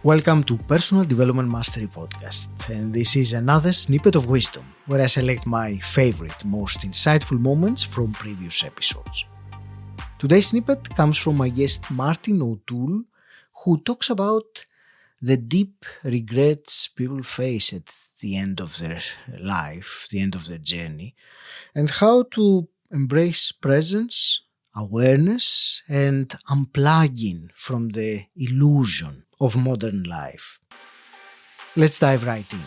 Welcome to Personal Development Mastery Podcast, and this is another snippet of wisdom where I select my favorite, most insightful moments from previous episodes. Today's snippet comes from my guest Martin O'Toole, who talks about the deep regrets people face at the end of their life, the end of their journey, and how to embrace presence, awareness, and unplugging from the illusion of modern life. Let's dive right in.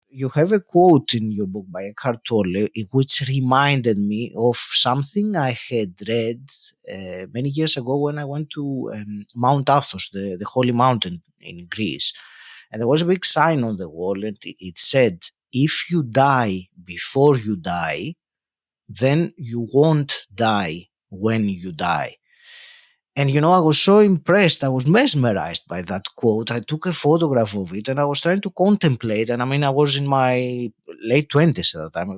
You have a quote in your book by Eckhart Tolle which reminded me of something I had read many years ago when I went to Mount Athos, the holy mountain in Greece. And there was a big sign on the wall and it said, if you die before you die, then you won't die when you die. And I was so impressed, I was mesmerized by that quote. I took a photograph of it and I was trying to contemplate. And I was in my late 20s at that time.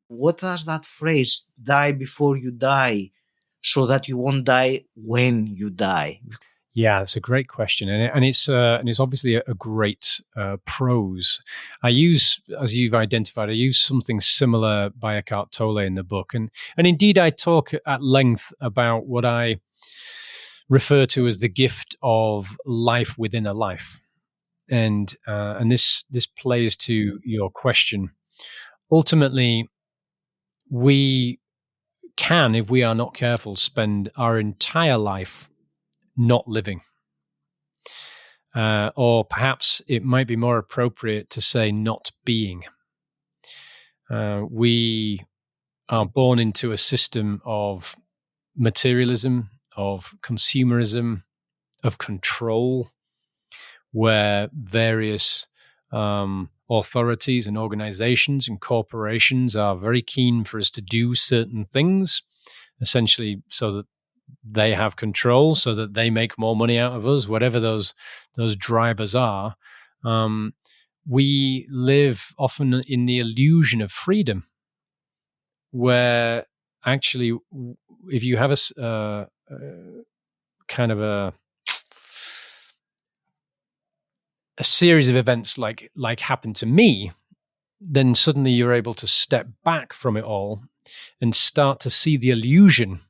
What does that phrase, die before you die, so that you won't die when you die? Yeah, it's a great question, and it's obviously a great prose. I use, as you've identified, I use something similar by Eckhart Tolle in the book, and indeed I talk at length about what I refer to as the gift of life within a life, and this plays to your question. Ultimately, we can, if we are not careful, spend our entire life not living. Or perhaps it might be more appropriate to say not being. We are born into a system of materialism, of consumerism, of control, where various authorities and organizations and corporations are very keen for us to do certain things, essentially so that they have control, so that they make more money out of us, whatever those drivers are. We live often in the illusion of freedom, where actually, if you have a kind of a series of events like happened to me, then suddenly you're able to step back from it all and start to see the illusion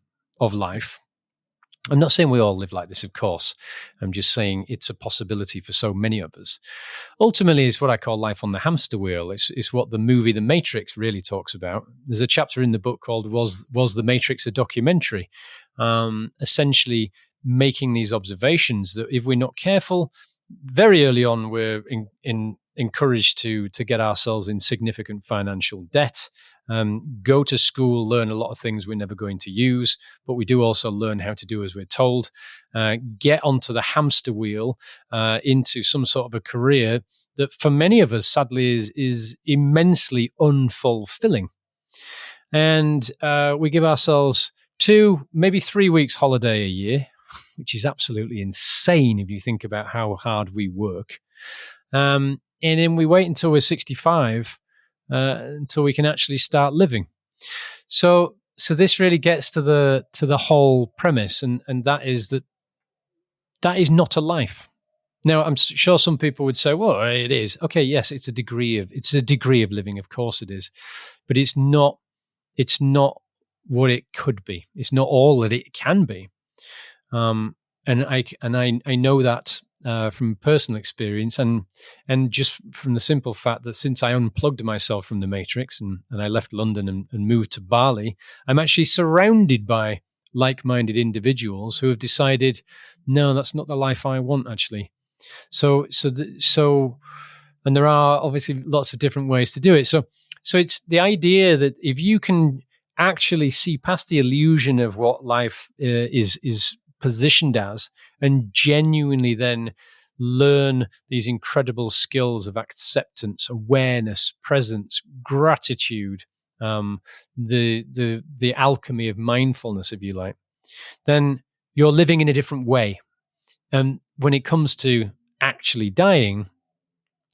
of life. I'm not saying we all live like this, of course. I'm just saying it's a possibility for so many of us. Ultimately, it's what I call life on the hamster wheel. It's what the movie The Matrix really talks about. There's a chapter in the book called Was The Matrix a Documentary? Essentially making these observations that if we're not careful, very early on, we're encouraged to get ourselves in significant financial debt, go to school, learn a lot of things we're never going to use, but we do also learn how to do as we're told, get onto the hamster wheel, into some sort of a career that for many of us, sadly, is immensely unfulfilling. And we give ourselves 2, maybe 3 weeks holiday a year, which is absolutely insane if you think about how hard we work. And then we wait until we're 65 until we can actually start living. So this really gets to the whole premise, and that is that is not a life. Now, I'm sure some people would say, "Well, it is." Okay, yes, it's a degree of living. Of course, it is, but it's not what it could be. It's not all that it can be. And I know that from personal experience, and just from the simple fact that since I unplugged myself from the Matrix and I left London and moved to Bali, I'm actually surrounded by like-minded individuals who have decided, no, that's not the life I want, actually. So, and there are obviously lots of different ways to do it. So it's the idea that if you can actually see past the illusion of what life is positioned as, and genuinely then learn these incredible skills of acceptance, awareness, presence, gratitude, the alchemy of mindfulness, if you like, then you're living in a different way. And when it comes to actually dying,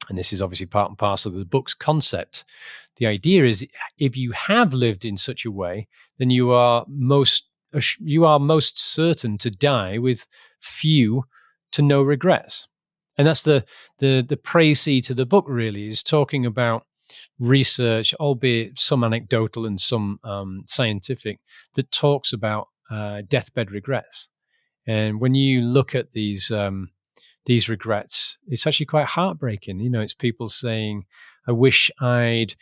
and this is obviously part and parcel of the book's concept, the idea is if you have lived in such a way, then you are most you are most certain to die with few to no regrets. And that's the précis to the book, really, is talking about research, albeit some anecdotal and some scientific, that talks about deathbed regrets. And when you look at these regrets, it's actually quite heartbreaking. It's people saying, I wish I'd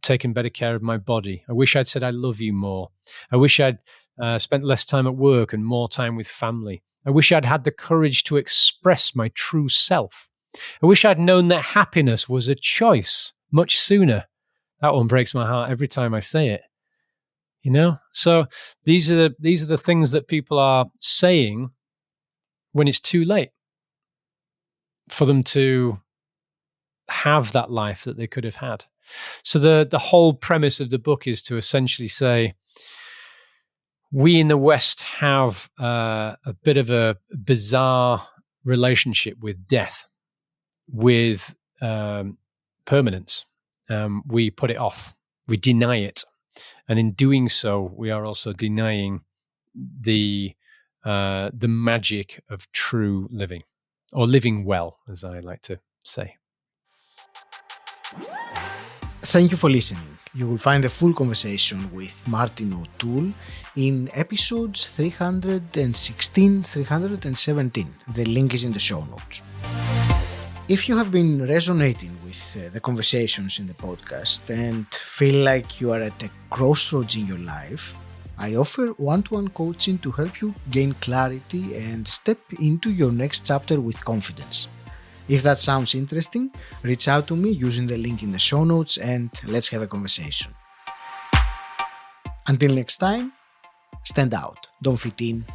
taken better care of my body. I wish I'd said I love you more. I wish I'd spent less time at work and more time with family. I wish I'd had the courage to express my true self. I wish I'd known that happiness was a choice much sooner. That one breaks my heart every time I say it. So these are the things that people are saying when it's too late for them to have that life that they could have had. So the whole premise of the book is to essentially say, we in the West have a bit of a bizarre relationship with death, with permanence. We put it off. We deny it. And in doing so, we are also denying the magic of true living, or living well, as I like to say. Thank you for listening. You will find a full conversation with Martin O'Toole in episodes 316, 317. The link is in the show notes. If you have been resonating with the conversations in the podcast and feel like you are at a crossroads in your life, I offer one-to-one coaching to help you gain clarity and step into your next chapter with confidence. If that sounds interesting, reach out to me using the link in the show notes and let's have a conversation. Until next time, stand out, don't fit in,